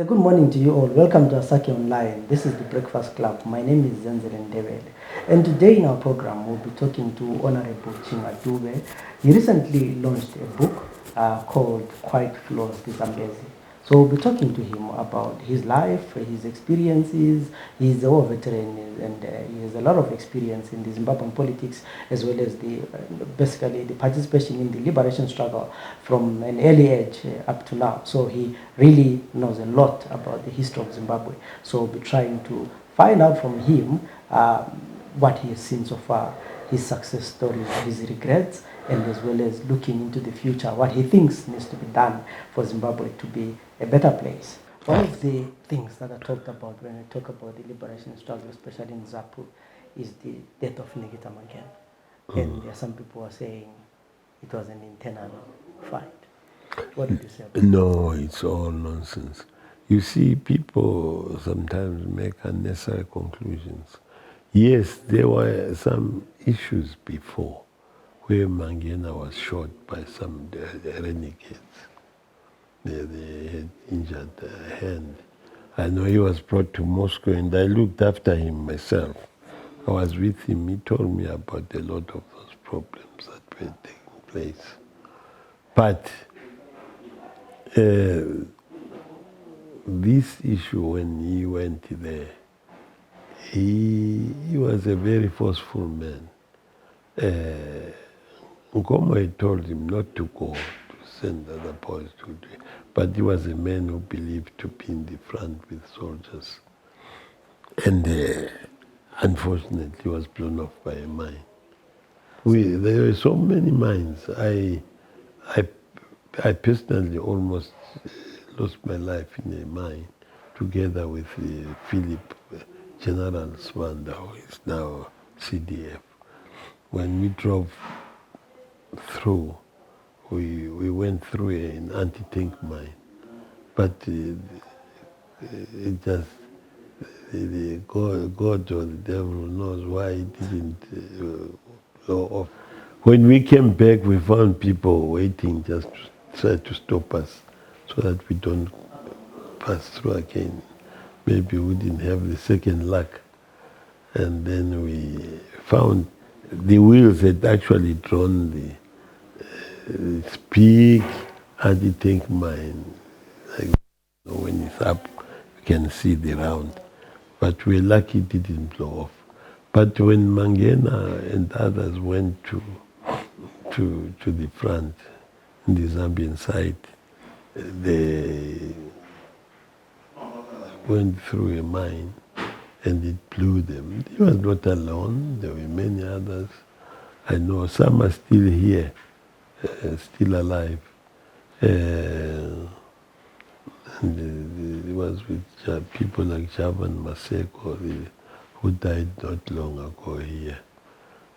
Good morning to you all. Welcome to Asake Online. This is the Breakfast Club. My name is Dube. And today in our program, we'll be talking to Honorable Tshinga Judge Dube. He recently launched a book called Quiet Flows the Zambezi. So we'll be talking to him about his life, his experiences. He's a war veteran and he has a lot of experience in the Zimbabwean politics as well as basically the participation in the liberation struggle from an early age up to now. So he really knows a lot about the history of Zimbabwe. So we'll be trying to find out from him what he has seen so far, his success stories, his regrets, and as well as looking into the future, what he thinks needs to be done for Zimbabwe to be a better place. One of the things that I talked about when I talk about the liberation struggle, especially in ZAPU, is the death of Nikita Mangen. And there are some people who are saying it was an internal fight. What did you say about No, it's all nonsense. You see, people sometimes make unnecessary conclusions. Yes, there were some issues before where Mangena was shot by some renegades. They had injured a hand. I know he was brought to Moscow and I looked after him myself. I was with him. He told me about a lot of those problems that were taking place. But this issue, when he went there, he was a very forceful man. Nkomo had told him not to go, to send other boys to do it. But he was a man who believed to be in the front with soldiers. And unfortunately, he was blown off by a mine. There were so many mines. I personally almost lost my life in a mine together with Philip, General Swanda, who is now CDF. When we drove through, we went through an anti-tank mine. But it just, God or the devil knows why it didn't go off. When we came back, we found people waiting just to try to stop us so that we don't pass through again. Maybe we didn't have the second luck. And then we found the wheels had actually drawn this big anti-tank mine. Like, when it's up, you can see the round. But we're lucky it didn't blow off. But when Mangena and others went to the front, in the Zambian side, they went through a mine and it blew them. He was not alone. There were many others. I know some are still here, still alive. And it was with people like Javan Maseko, who died not long ago here.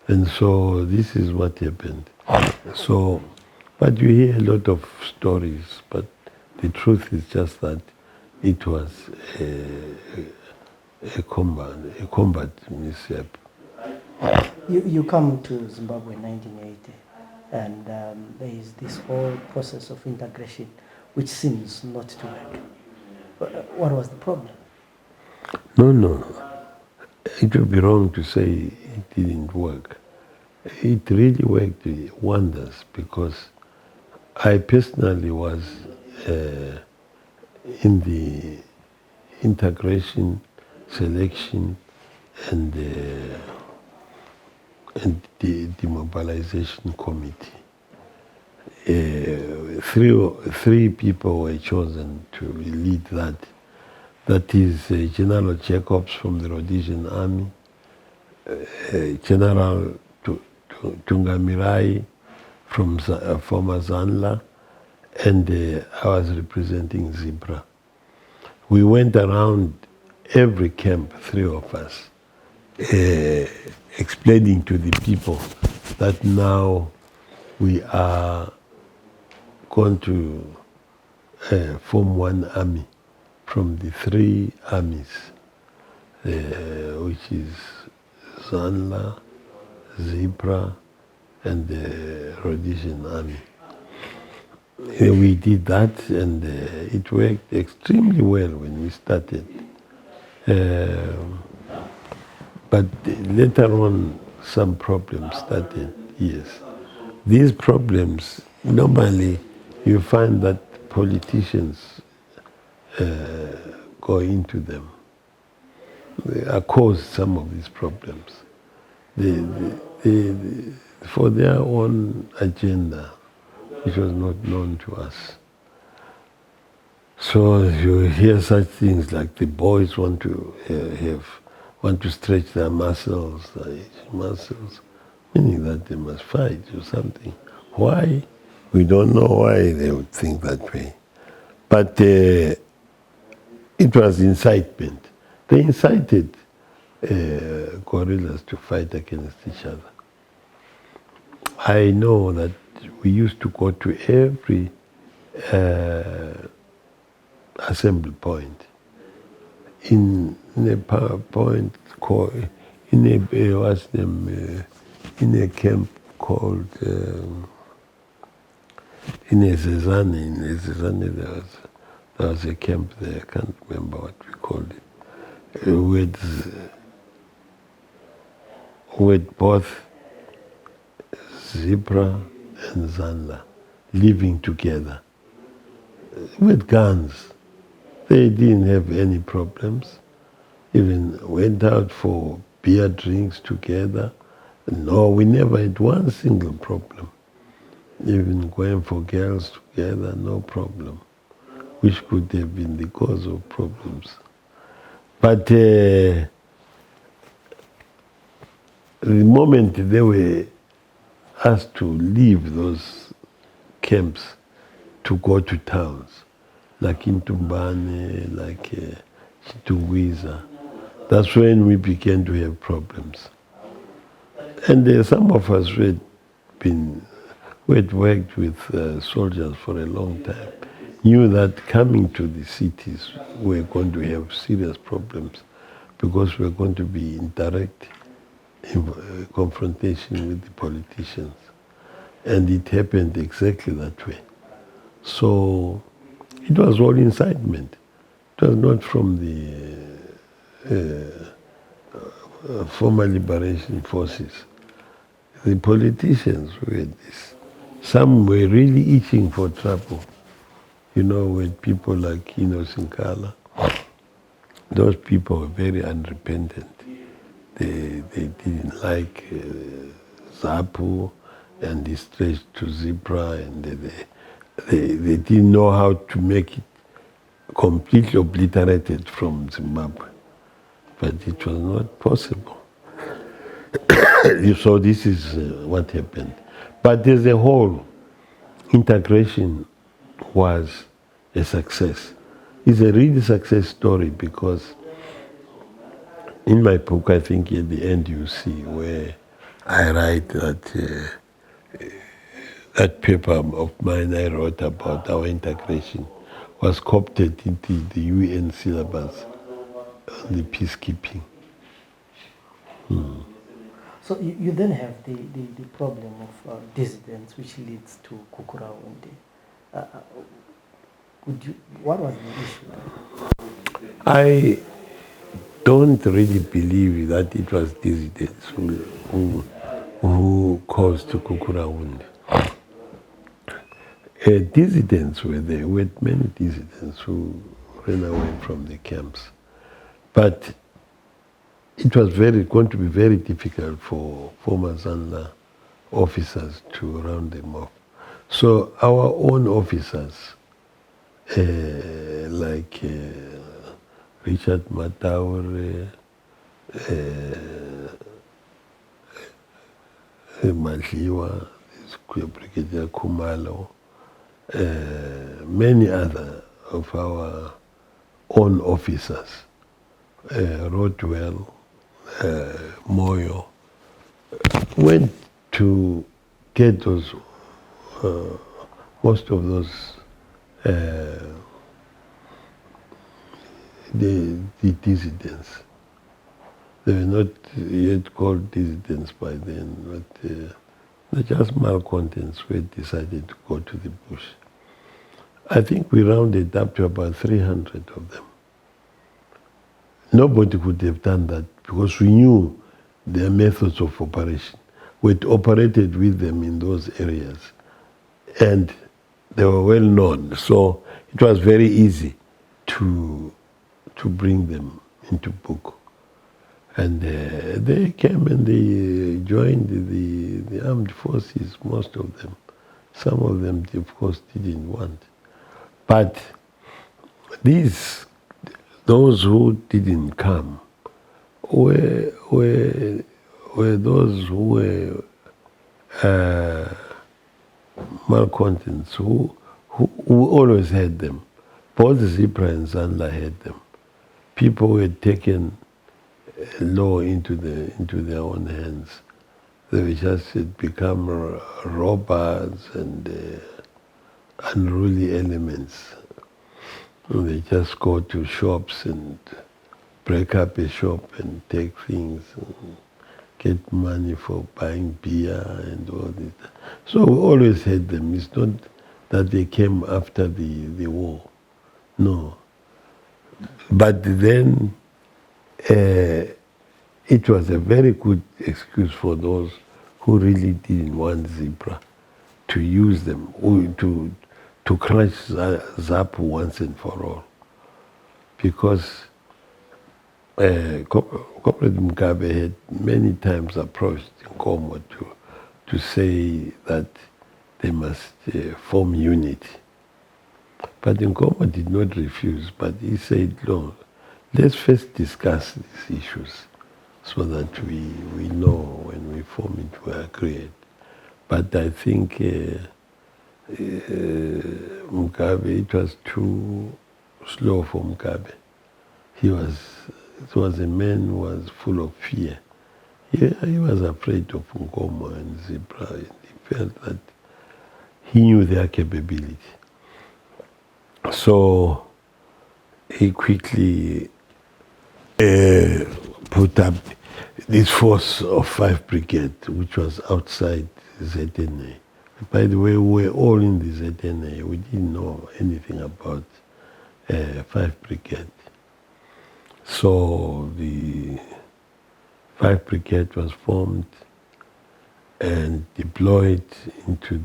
And so this is what happened. So, but you hear a lot of stories, but the truth is just that it was a combat mishap. You come to Zimbabwe in 1980, and there is this whole process of integration, which seems not to work. What was the problem? No. It would be wrong to say it didn't work. It really worked wonders because I personally was in the integration, selection, and the demobilization committee. Three people were chosen to lead that. That is General Jacobs from the Rhodesian Army, General Tungamirai from former Zanla, and I was representing Zebra. We went around every camp, three of us, explaining to the people that now we are going to form one army from the three armies, which is Zanla, Zebra, and the Rhodesian Army. We did that, and it worked extremely well when we started. But later on, some problems started, yes. These problems, normally, you find that politicians go into them. They cause some of these problems. They, for their own agenda, which was not known to us. So you hear such things like the boys want to want to stretch their muscles, meaning that they must fight or something. Why? We don't know why they would think that way. But it was incitement. They incited guerrillas to fight against each other. I know that we used to go to every assembly point in a point called in a camp called in a Zezane there was a camp there. I can't remember what we called it. With both Zebra and Zanda living together with guns. They didn't have any problems. Even went out for beer drinks together. No, we never had one single problem. Even going for girls together, no problem, which could have been the cause of problems. But the moment they were asked to leave those camps to go to towns, like in Tumbane, like Chitungwiza, that's when we began to have problems. And some of us who had worked with soldiers for a long time knew that coming to the cities we were going to have serious problems because we were going to be in direct confrontation with the politicians. And it happened exactly that way. So it was all incitement. It was not from the former liberation forces. The politicians were this. Some were really itching for trouble. You know, with people like Sinkala, those people were very unrepentant. They didn't like Zapu, and they stretched to Zebra, and they didn't know how to make it completely obliterated from Zimbabwe. But it was not possible. So this is what happened. But as a whole, integration was a success. It's a really success story because in my book, I think at the end you see where I write that that paper of mine I wrote about our integration was coopted into the UN syllabus on the peacekeeping. So you then have the problem of dissidents, which leads to Kukurawundi. What was the issue? I don't really believe that it was dissidents who caused Kukurawundi. Dissidents were there. We had many dissidents who ran away from the camps. But it was going to be very difficult for former Zanda officers to round them off. So our own officers, like Richard Mataure, Madliwa, Brigadier Kumalo, many other of our own officers, Rodwell, Moyo, went to get those, most of those, the dissidents. They were not yet called dissidents by then, but they're just malcontents who had decided to go to the bush. I think we rounded up to about 300 of them. Nobody could have done that because we knew their methods of operation. We'd operated with them in those areas and they were well known. So it was very easy to bring them into book. And they came and they joined the armed forces, most of them. Some of them, of course, didn't want. But those who didn't come were those who were malcontents, who always had them. Both Zipra and Zandla had them. People who had taken law into their own hands. They just had become robbers and unruly elements. And they just go to shops and break up a shop and take things and get money for buying beer and all this. So we always had them. It's not that they came after the war. No. But then it was a very good excuse for those who really didn't want Zipra to use them, to crush ZAPU once and for all. Because Comrade Mugabe had many times approached Nkomo to say that they must form unity. But Nkomo did not refuse, but he said, no, let's first discuss these issues so that we know when we form it, we agree. But I think Mugabe, it was too slow for Mugabe. It was a man who was full of fear. He was afraid of Nkomo and Zipra. He felt that he knew their capability. So he quickly put up this force of 5 Brigade, which was outside ZNA. By the way, we were all in the ZNA. We didn't know anything about 5 Brigade. So the 5 Brigade was formed and deployed into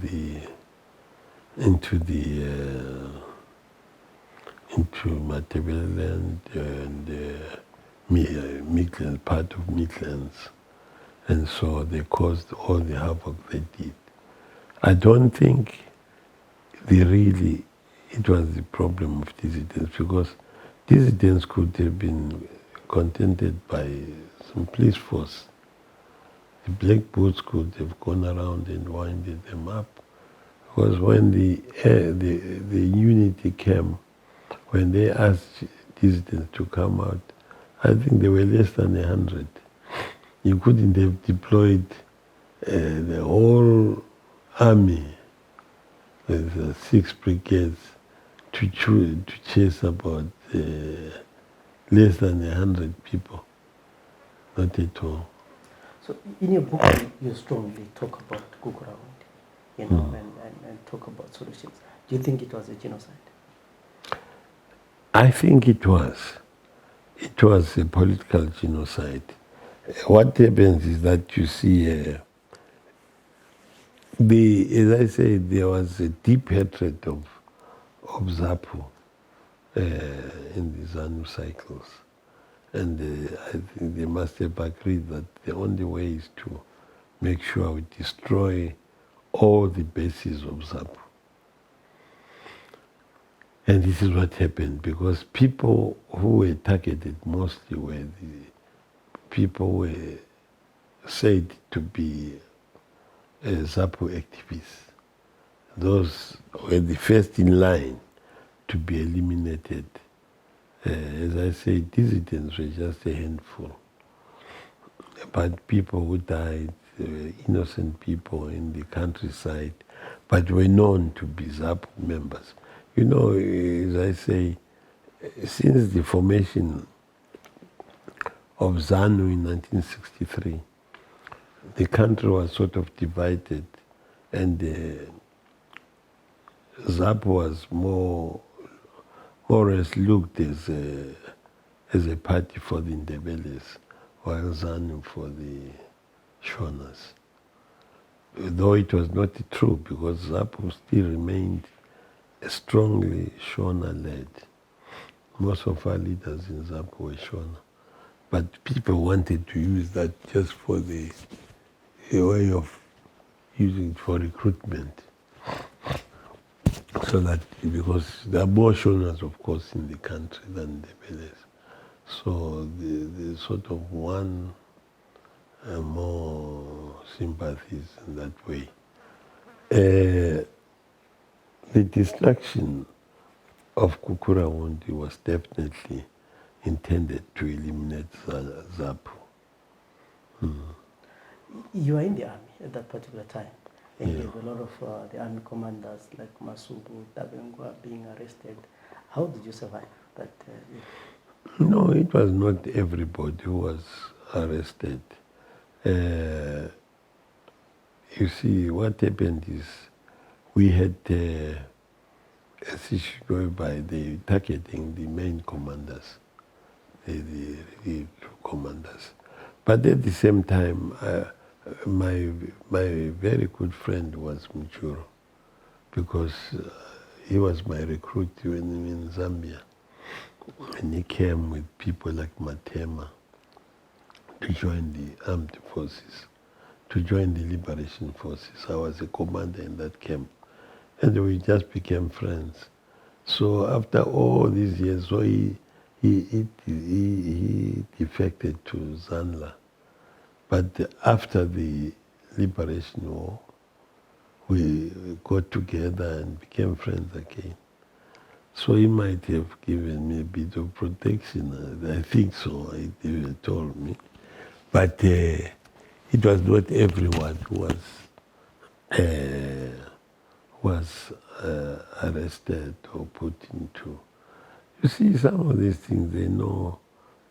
Matabeleland and Midland, part of Midlands. And so they caused all the havoc they did. I don't think it was the problem of dissidents, because dissidents could have been contented by some police force. The Black Boots could have gone around and winded them up. Because when the unity came, when they asked dissidents to come out, I think they were less than 100. You couldn't have deployed the whole army, the 6 brigades, to chase about less than 100 people. Not at all. So in your book, you strongly talk about Kukurawundi, and talk about solutions. Do you think it was a genocide? I think it was. It was a political genocide. What happens is that you see, as I say, there was a deep hatred of ZAPU in the ZANU cycles. And I think they must have agreed that the only way is to make sure we destroy all the bases of ZAPU. And this is what happened, because people who were targeted mostly were the people who were said to be ZAPU activists. Those were the first in line to be eliminated. As I say, dissidents were just a handful. But people who died, innocent people in the countryside, but were known to be ZAPU members. You know, as I say, since the formation of ZANU in 1963, the country was sort of divided, and ZAP was more or less looked as a party for the Ndebeles, while ZANU for the Shonas. Though it was not true, because ZAP still remained strongly Shona-led. Most of our leaders in ZAP were Shona. But people wanted to use that just for a way of using it for recruitment. So that, because there are more Shonas, of course, in the country than the Beles. So the sort of one more sympathies in that way. The destruction of Kukurawundi was definitely intended to eliminate ZAPU. You were in the army at that particular time, and you have a lot of the army commanders like Masubu, Tabengwa being arrested. How did you survive that? No, it was not everybody who was arrested. You see, what happened is we had a situation whereby they targeting the main commanders, the commanders. But at the same time, my very good friend was Mchuro, because he was my recruit when in Zambia. And he came with people like Matema to join the armed forces, to join the liberation forces. I was a commander in that camp. And we just became friends. So after all these years, so he defected to Zanla. But after the liberation war, we got together and became friends again. So he might have given me a bit of protection. I think so. He even told me. But it was not everyone who was arrested or put into. You see, some of these things, they know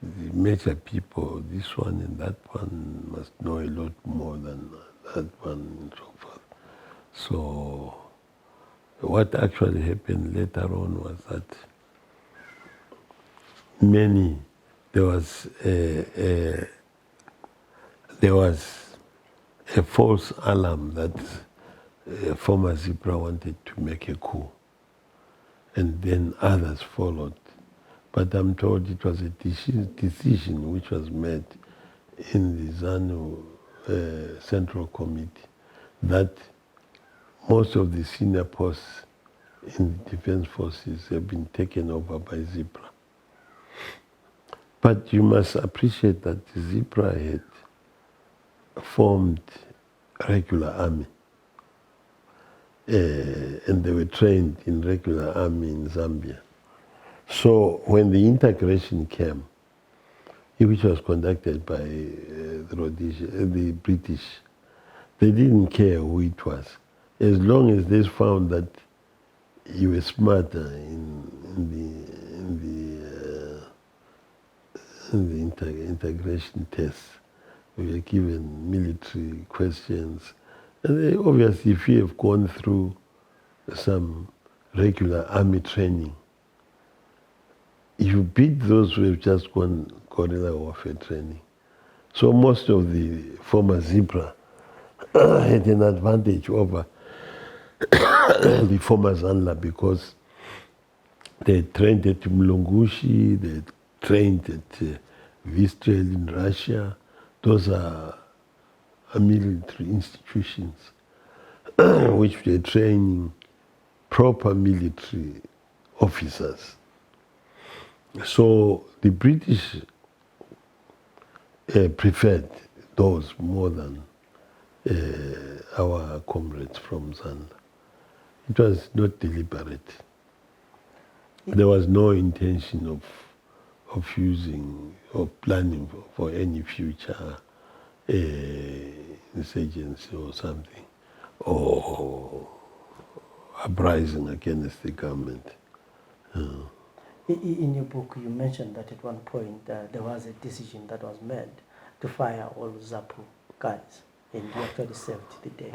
the major people, this one and that one must know a lot more than that one and so forth. So what actually happened later on was that there was a false alarm that former Zipra wanted to make a coup, and then others followed. But I'm told it was a decision which was made in the ZANU Central Committee that most of the senior posts in the defense forces have been taken over by Zipra. But you must appreciate that Zipra had formed a regular army. And they were trained in regular army in Zambia. So when the integration came, which was conducted by the British, they didn't care who it was. As long as they found that you were smarter in the integration tests, we were given military questions. And obviously, if you have gone through some regular army training, you beat those who have just gone guerrilla warfare training. So most of the former Zipra had an advantage over the former Zanla because they trained at Mlungushi, they trained at Vistrel in Russia. Those are military institutions which were training proper military officers. So the British preferred those more than our comrades from Zanda. It was not deliberate. There was no intention of using or planning for any future insurgency or something, or uprising against the government. In your book, you mentioned that at one point there was a decision that was made to fire all ZAPU guys, and you actually saved the day.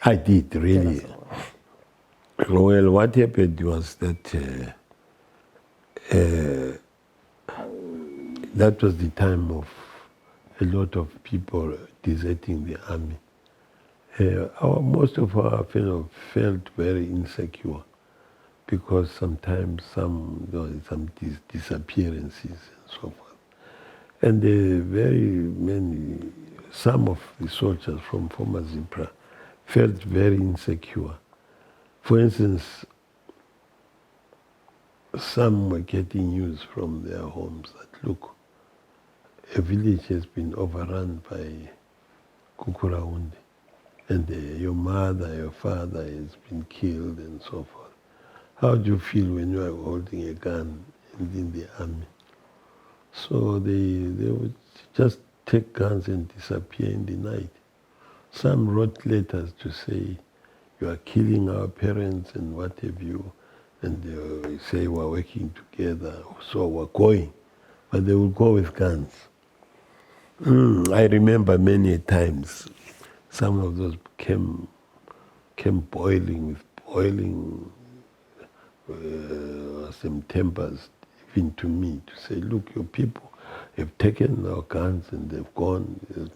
I did, really. Well, what happened was that that was the time of a lot of people deserting the army. Most of our fellows felt very insecure because sometimes there were some disappearances and so forth. And some of the soldiers from former Zipra felt very insecure. For instance, some were getting news from their homes that, look, a village has been overrun by Kukuraundi, and your mother, your father has been killed and so forth. How do you feel when you are holding a gun and in the army? So they would just take guns and disappear in the night. Some wrote letters to say, you are killing our parents and what have you, and they say we're working together, so we're going. But they will go with guns. I remember many times some of those came boiling some tempers even to me to say, look, your people have taken our guns and they've gone to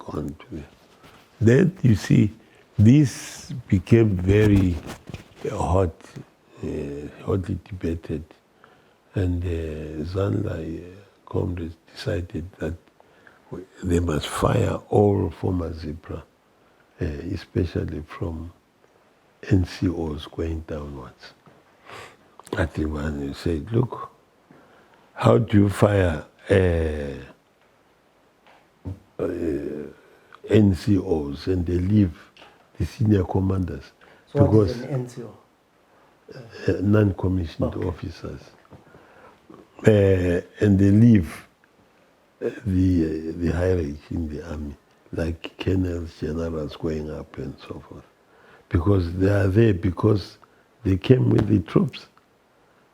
them. Then you see, this became very hotly debated, and Zanla comrades decided that they must fire all former Zipra, especially from NCOs going downwards. I think when you say, look, how do you fire NCOs and they leave the senior commanders? So what is an NCO? Non-commissioned officers. And they leave the hierarchy in the army, like colonels, generals going up and so forth. Because they are there because they came with the troops.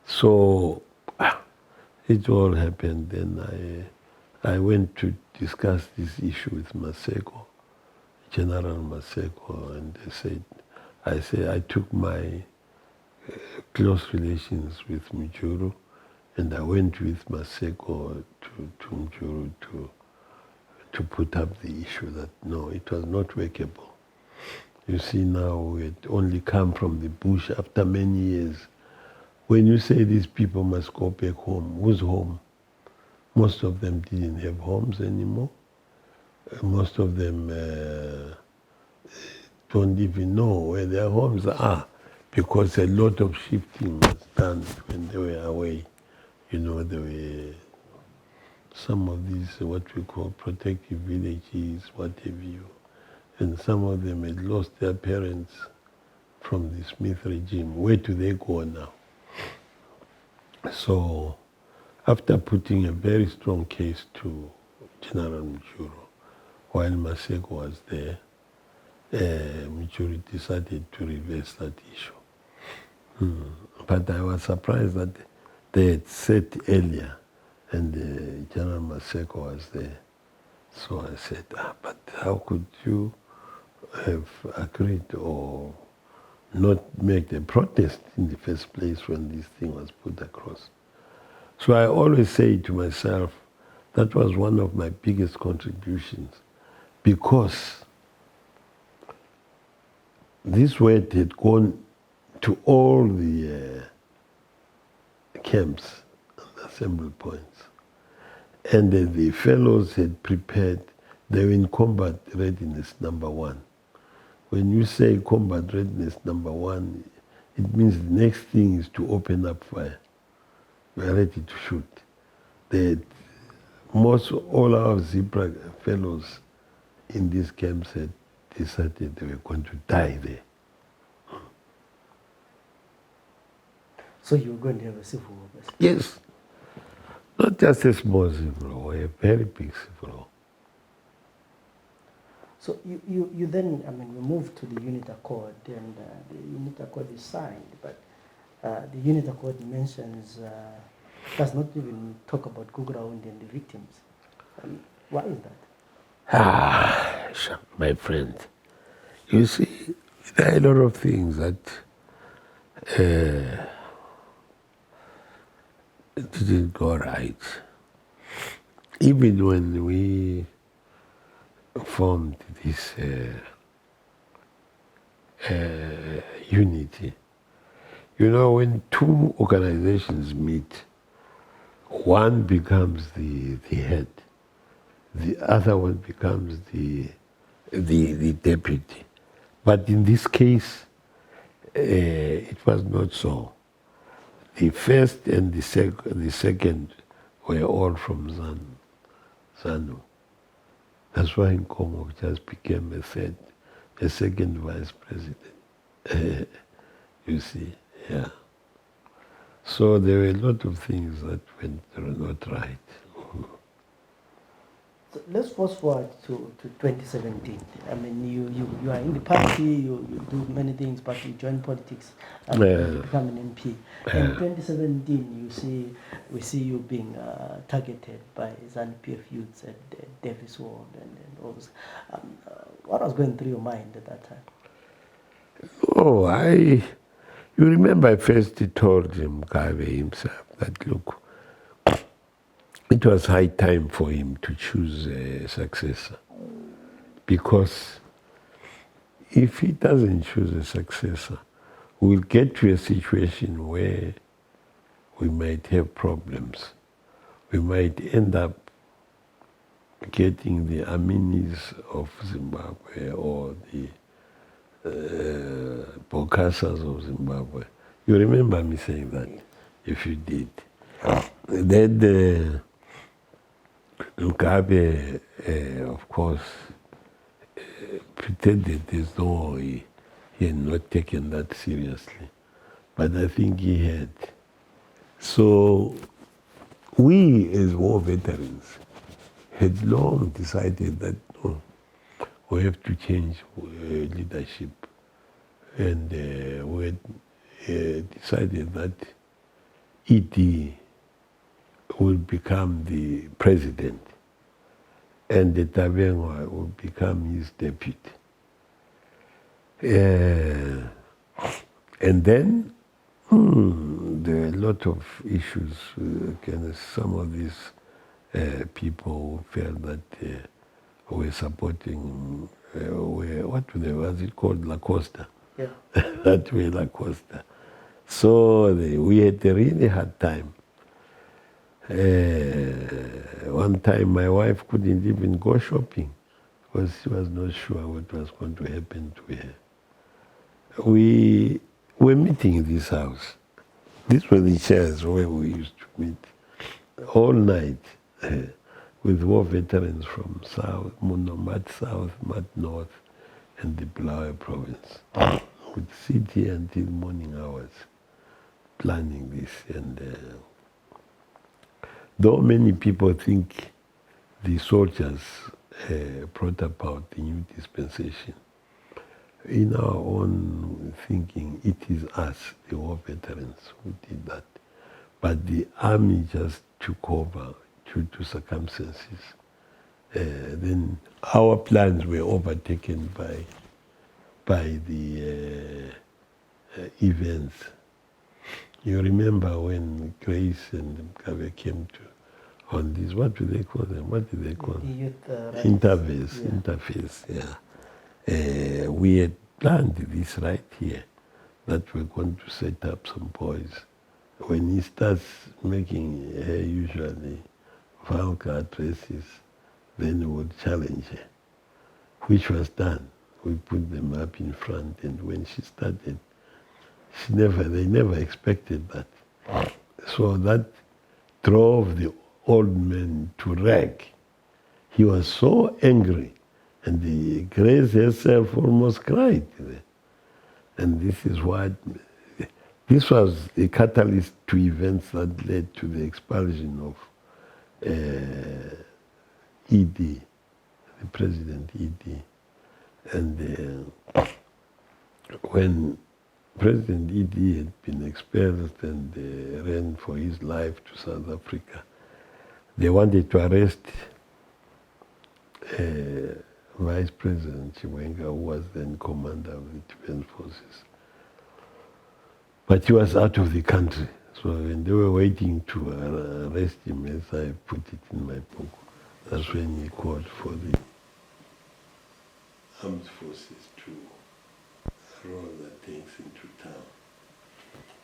So it all happened. Then I went to discuss this issue with Maseko, General Maseko, and I took my close relations with Mjuru, and I went with Maseko to Mjuru to put up the issue that no, it was not workable. You see, now we had only come from the bush after many years. When you say these people must go back home, whose home? Most of them didn't have homes anymore. Most of them don't even know where their homes are because a lot of shifting was done when they were away. You know, there were some of these, what we call protective villages, what have you. And some of them had lost their parents from the Smith regime. Where do they go now? So, after putting a very strong case to General Mjuru, while Maseko was there, Mjuru decided to reverse that issue. But I was surprised that they had said earlier, and General Maseko was there. So I said, but how could you have agreed or not make the protest in the first place when this thing was put across? So I always say to myself, that was one of my biggest contributions, because this word had gone to all the camps and assembly points. And the fellows had prepared, they were in combat readiness number 1. When you say combat readiness number 1, it means the next thing is to open up fire. We are ready to shoot. All our Zipra fellows in these camps had decided they were going to die there. So you were going to have a civil war, basically? Yes. Not just a small civil war, a very big civil war. So you then, we moved to the Unit Accord, and the Unit Accord is signed, but the Unit Accord mentions, does not even talk about Kukuraundi and the victims. Why is that? My friend, you see, there are a lot of things that it didn't go right. Even when we formed this unity, you know, when two organizations meet, one becomes the head, the other one becomes the deputy. But in this case, it was not so. The first and the second were all from ZANU. That's why Nkomo just became a second vice president. You see, yeah. So there were a lot of things that went not right. So let's fast forward to 2017. I mean, you are in the party, you do many things, but you join politics and you become an MP. In 2017, we see you being targeted by ZANU-PF youths at Davis Ward and all this. What was going through your mind at that time? Oh, you remember I first told him, Mugabe himself, that look, it was high time for him to choose a successor. Because if he doesn't choose a successor, we'll get to a situation where we might have problems. We might end up getting the Aminis of Zimbabwe or the Bokasas of Zimbabwe. You remember me saying that, if you did. Then Mugabe, of course, pretended as though he had not taken that seriously. But I think he had. So we, as war veterans, had long decided that no, we have to change leadership. And we had decided that ED will become the president and the Tabenga will become his deputy. And then there are a lot of issues against some of these people who felt that were supporting, what was it called, La Costa? Yeah. That way, La Costa. So we had a really hard time. One time my wife couldn't even go shopping because she was not sure what was going to happen to her. We were meeting in this house. These were the chairs where we used to meet all night with war veterans from South, Mad South, Mad North, and the Bulawayo province. We'd sit here until morning hours planning this. And though many people think the soldiers brought about the new dispensation, in our own thinking, it is us, the war veterans, who did that. But the army just took over due to circumstances. Then our plans were overtaken by the events. You remember when Grace and Mugabe came to on this, what do they call them? What do they call them? Youth Interface, yeah. We had planned this right here, that we're going to set up some boys. When he starts making usually vulgar addresses, then we would challenge her, which was done. We put them up in front, and when she started, they never expected that. So that drove the old man to rag. He was so angry, and the Grace herself almost cried. And this was a catalyst to events that led to the expulsion of ED, the President ED. And when President ED had been expelled and ran for his life to South Africa, they wanted to arrest Vice President Chiwenga, who was then commander of the Defense Forces. But he was out of the country. So when they were waiting to arrest him, as I put it in my book, that's when he called for the armed forces to roll the tanks into town.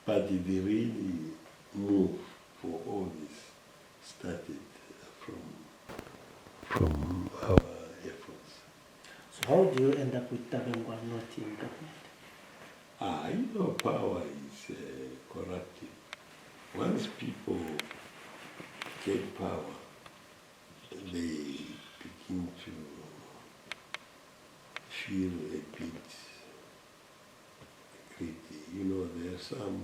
But the really move for all this started from our efforts. So how do you end up with Tabengwa not in government? Power is corruptive. Once people get power, they begin to feel a bit greedy. There are some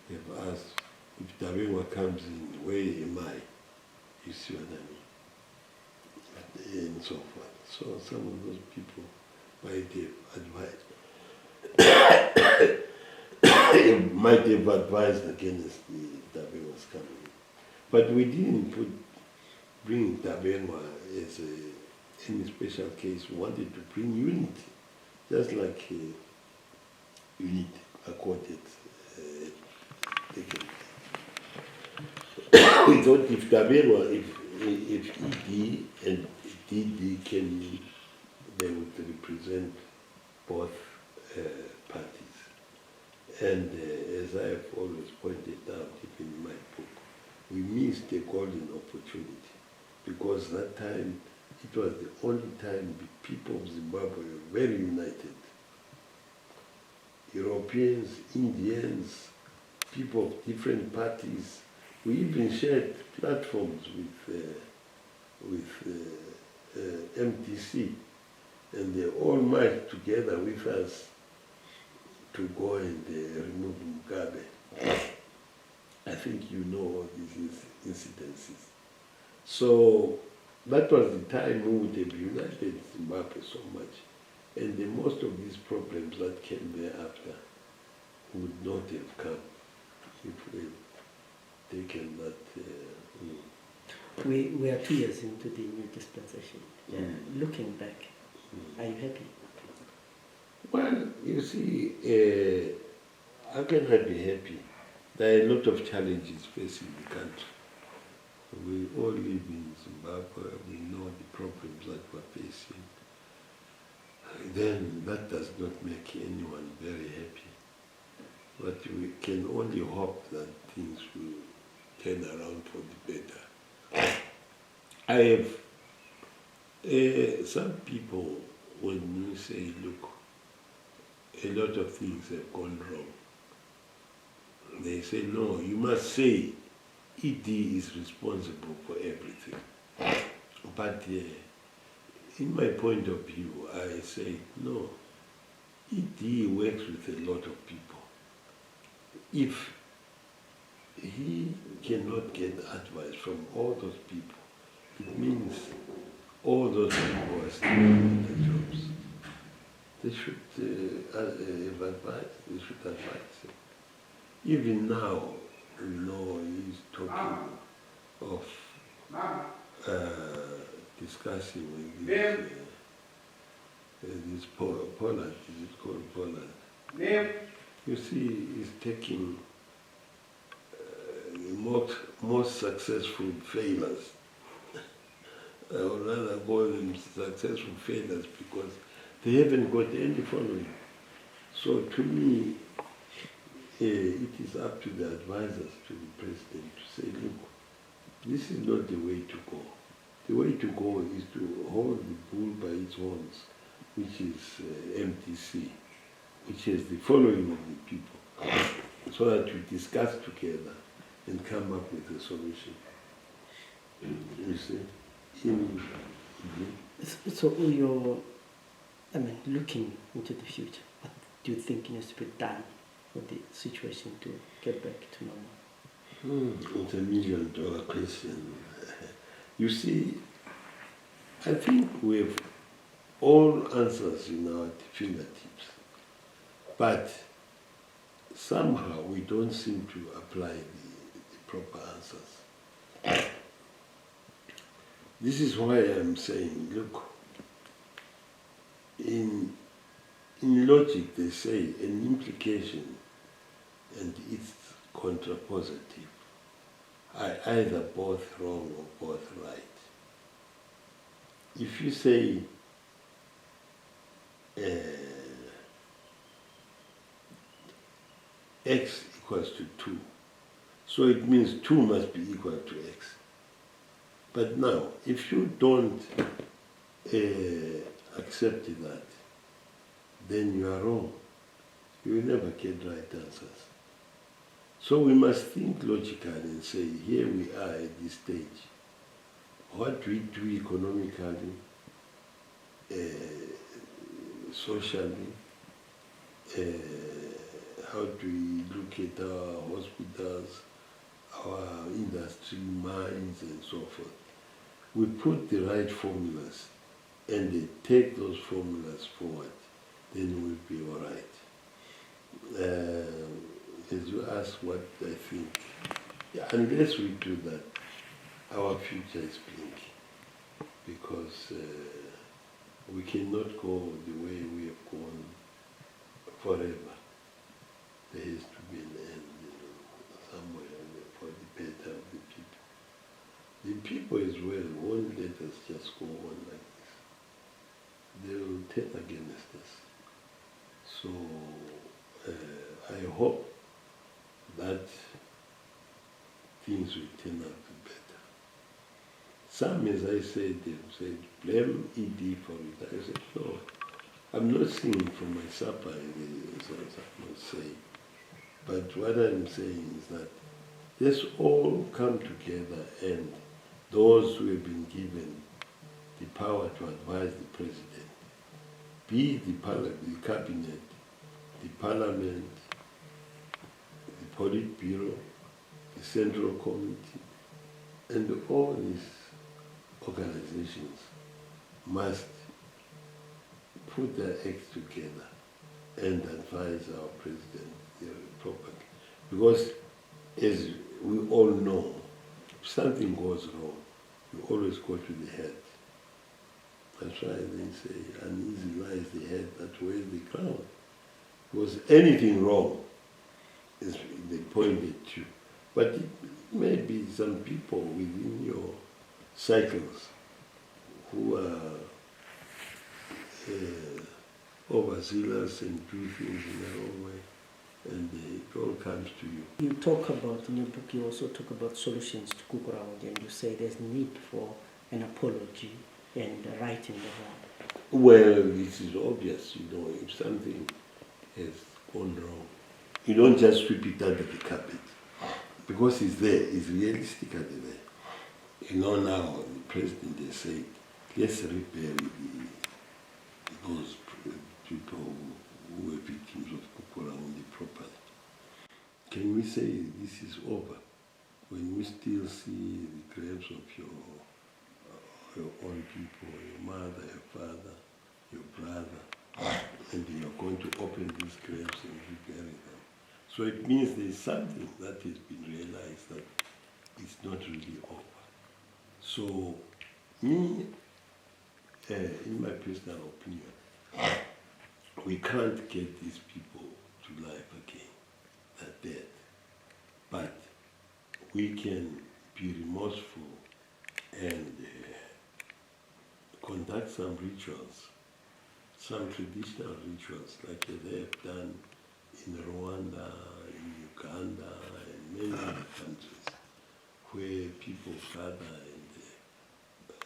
who have asked, if Tabengwa comes in, where am I? You see what I mean? And so forth. So some of those people might have advised against the Tabengwa's coming in. But we didn't bring Tabengwa as any special case. We wanted to bring unity, just like unity accorded taken. We thought if Tabengwa, if ED and DD came in, they would represent both parties. And as I have always pointed out, even in my book, we missed a golden opportunity, because that time, it was the only time the people of Zimbabwe were very united. Europeans, Indians, people of different parties. We even shared platforms with MTC, and they all marched together with us to go and remove Mugabe. I think you know all these incidences. So that was the time we would have united Zimbabwe so much. And most of these problems that came thereafter would not have come if we had taken that. We are 2 years into the new dispensation. Looking back, are you happy? Well, you see, how can I be happy? There are a lot of challenges facing the country. We all live in Zimbabwe, we know the problems that we're facing. Then that does not make anyone very happy. But we can only hope that things will turn around for the better. I have some people, when you say, look, a lot of things have gone wrong, they say, no, you must say ED is responsible for everything. But in my point of view, I say, no, ED works with a lot of people. If he cannot get advice from all those people, it means all those people are still in their jobs. They should have advice, they should advise him. Even now, he's talking of discussing with this Poland, is it called Poland? You see, he's taking most successful failures. I would rather call them successful failures because they haven't got any following. So to me, it is up to the advisors to the president to say, look, this is not the way to go. The way to go is to hold the bull by its horns, which is MTC, which is the following of the people, so that we discuss together and come up with a solution. You see? So looking into the future, what do you think needs to be done for the situation to get back to normal? It's $1 million question. You see, I think we have all answers in our fingertips, but somehow we don't seem to apply the proper answers. This is why I'm saying, look, in logic they say an implication and it's contrapositive. Either both wrong or both right. If you say x equals to 2, so it means 2 must be equal to x. But now, if you don't accept that, then you are wrong. You will never get right answers. So we must think logically and say, here we are at this stage. What we do economically, socially, how do we look at our hospitals, our industry, mines, and so forth. We put the right formulas and they take those formulas forward, then we'll be all right. As you ask what I think, unless we do that, our future is bleak, because we cannot go the way we have gone forever. There has to be an end, somewhere for the better of the people. The people as well won't let us just go on like this. They will turn against us. So I hope that things will turn out better. Some, as I said, said, blame ED for it. I said, no, I'm not singing for my supper, as I'm not saying. But what I'm saying is that let's all come together, and those who have been given the power to advise the president, be the cabinet, the parliament, the Politburo, the Central Committee, and all these organizations must put their acts together and advise our president properly. Because as we all know, if something goes wrong, you always go to the head. That's why they say, uneasy lies the head that weighs the crown. Because anything wrong, they point at you. But it may be some people within your cycles who are overzealous and do things in their own way, and it all comes to you. You talk about, in your book, you also talk about solutions to cook around, and you say there's need for an apology and righting the wrong. Well, this is obvious, if something has gone wrong, you don't just sweep it under the carpet, because it's there, it's realistically there. Now the president has said, let's rebury those people who were victims of Kukura on the property. Can we say this is over when we still see the graves of your own people, your mother, your father, your brother, and you're going to open these graves and rebury them? So it means there's something that has been realized that it's not really over. So me, in my personal opinion, we can't get these people to life again. They're dead. But we can be remorseful and conduct some rituals, some traditional rituals like they have done in Rwanda, in Uganda, and many other countries, where people gather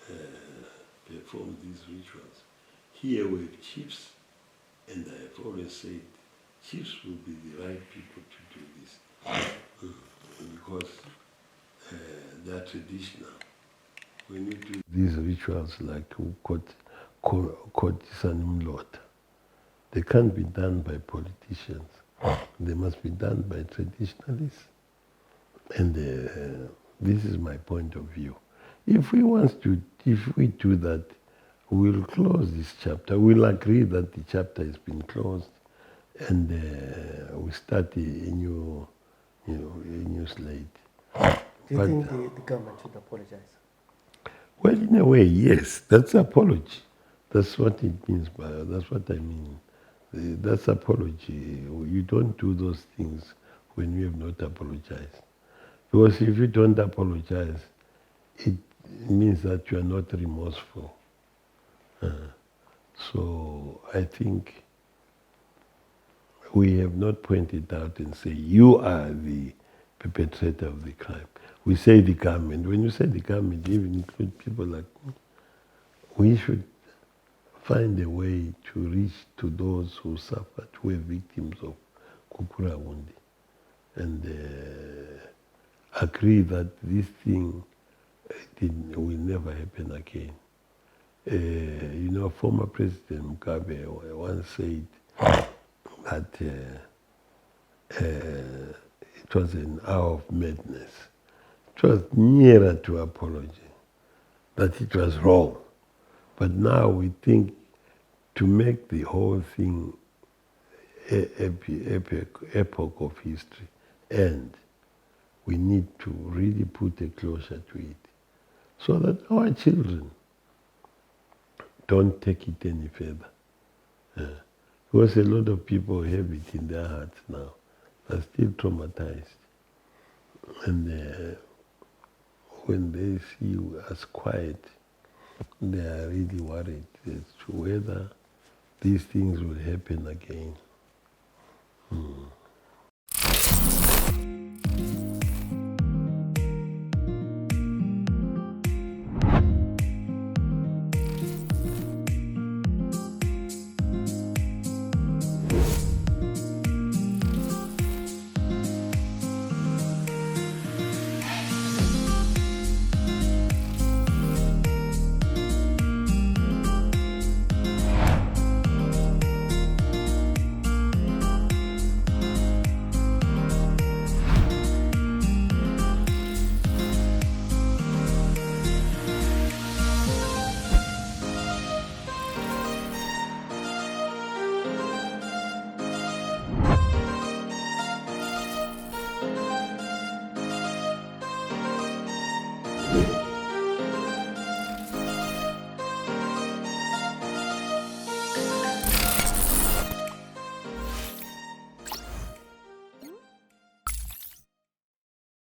and perform these rituals. Here we have chiefs, and I have always said chiefs will be the right people to do this, because they are traditional. When you do these rituals like Kotisanimlot, they can't be done by politicians. They must be done by traditionalists. And this is my point of view. If we do that, we'll close this chapter. We'll agree that the chapter has been closed, and we start a new slate. Do you think the government should apologize? Well, in a way, yes. That's apology. That's what it means that's what I mean. That's apology. You don't do those things when we have not apologized. Because if you don't apologize, it means that you are not remorseful. So I think we have not pointed out and say, you are the perpetrator of the crime. We say the government. When you say the government, you even include people like me. We should find a way to reach to those who suffered, who were victims of Kukura Wundi, and agree that this thing will never happen again. Former President Mugabe once said that it was an hour of madness. It was nearer to apology, that it was wrong. But now we think to make the whole thing epoch of history end, we need to really put a closure to it so that our children don't take it any further. Because a lot of people have it in their hearts now. They're still traumatized. And when they see you as quiet, they are really worried as to whether these things will happen again.